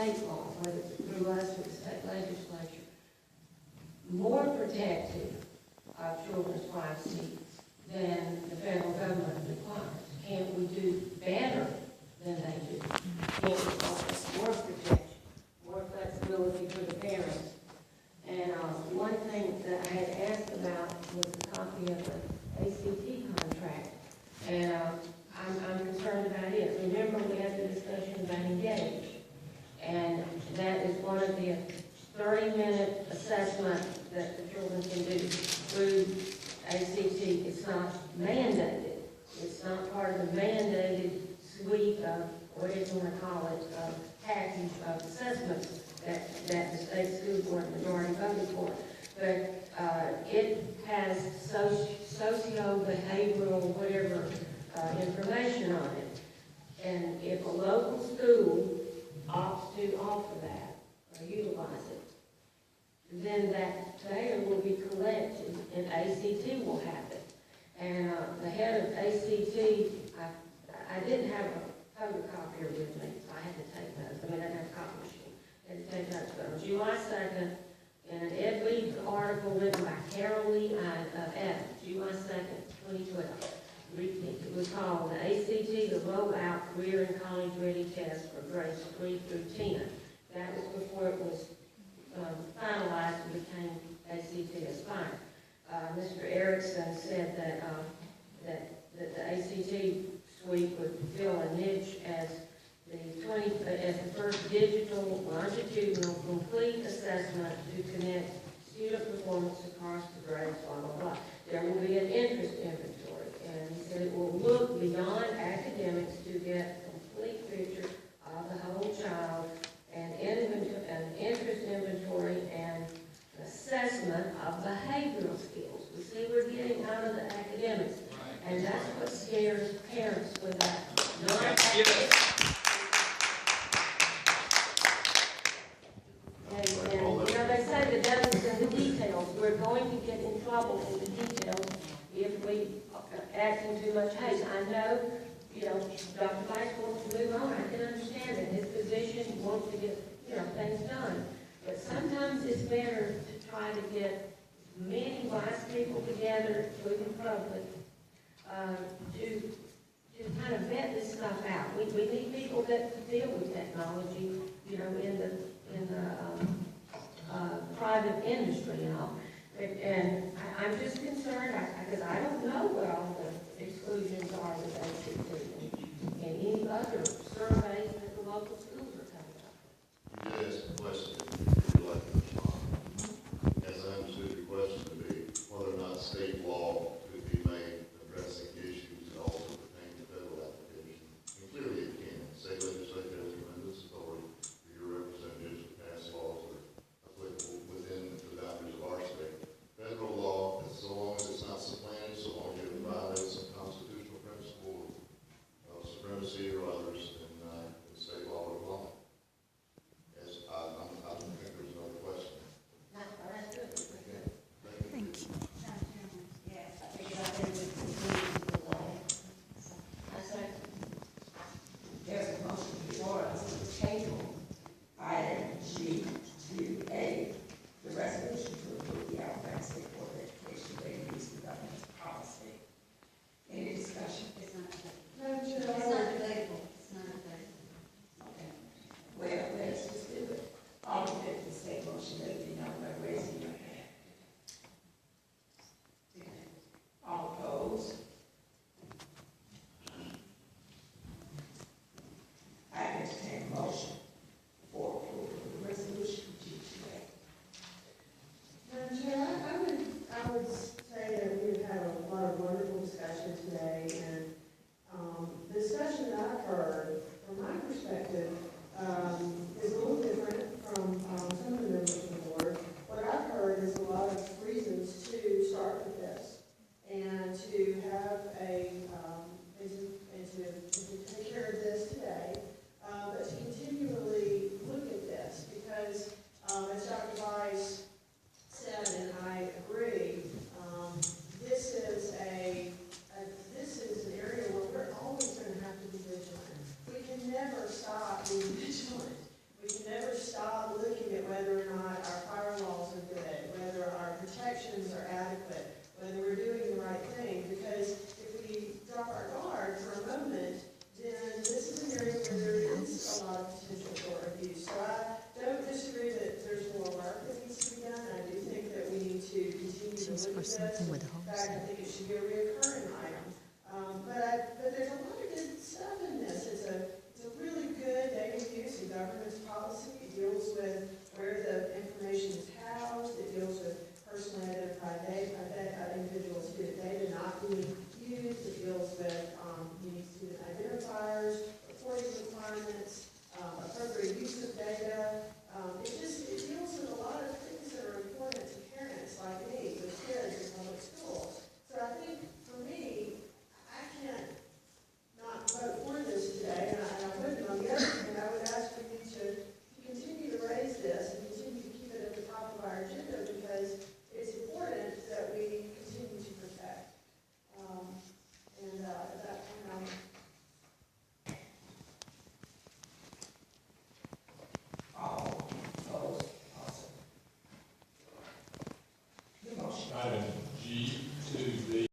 state law, whether it's through us or the state legislature, more protective of children's privacy than the federal government requires? Can't we do better than they do? Can't we offer more protection, more flexibility for the parents? And one thing that I had asked about was a copy of the ACT contract, and I'm concerned about it. Remember, we had the discussion about engage, and that is one of the 30-minute assessments that the children can do through ACT. It's not mandated. It's not part of the mandated suite of, whatever you want to call it, package of assessments that the state school board majority voted for. But it has socio-behavioral, whatever, information on it. And if a local school opts to offer that or utilize it, then that data will be collected and ACT will have it. And the head of ACT, I didn't have a photocopier with me, so I had to take notes. I mean, I didn't have a copy machine. I had to take notes. But on July 2nd, in an Ed Weed article written by Carol Lee Adams, July 2nd, 2012, it was called the ACT, the Rollout Career and College Ready Test for grades 3 through 10. That was before it was finalized and became ACT Aspire. Mr. Erickson said that the ACT suite would fill a niche as the first digital longitudinal complete assessment to connect student performance across the grades, blah, blah, blah. There will be an interest inventory, and he said it will look beyond academics to get a complete picture of the whole child, and an interest inventory and assessment of behavioral skills. We see we're getting out of the academics, and that's what scares parents with that non-academic. And they say the devil's in the details. We're going to get in trouble in the details if we act in too much haste. I know, Dr. Bice wants to move on. I can understand that his position wants to get, things done. But sometimes it's better to try to get many wise people together, including public, to kind of vet this stuff out. We need people that deal with technology, in the private industry and all. And I'm just concerned because I don't know what all the exclusions are with ACT and any other surveys that the local schools are coming up. You did ask a question, if you'd like to respond. As I understood your question to be whether or not state law could be made addressing issues that also pertain to federal application. And clearly it can. State legislature has tremendous authority for your representatives to pass laws that are applicable within the boundaries of our state. Federal law, so long as it's not supplanted, so long as it violates some constitutional principle of supremacy or others, then the state law would apply. Something with the whole back in city.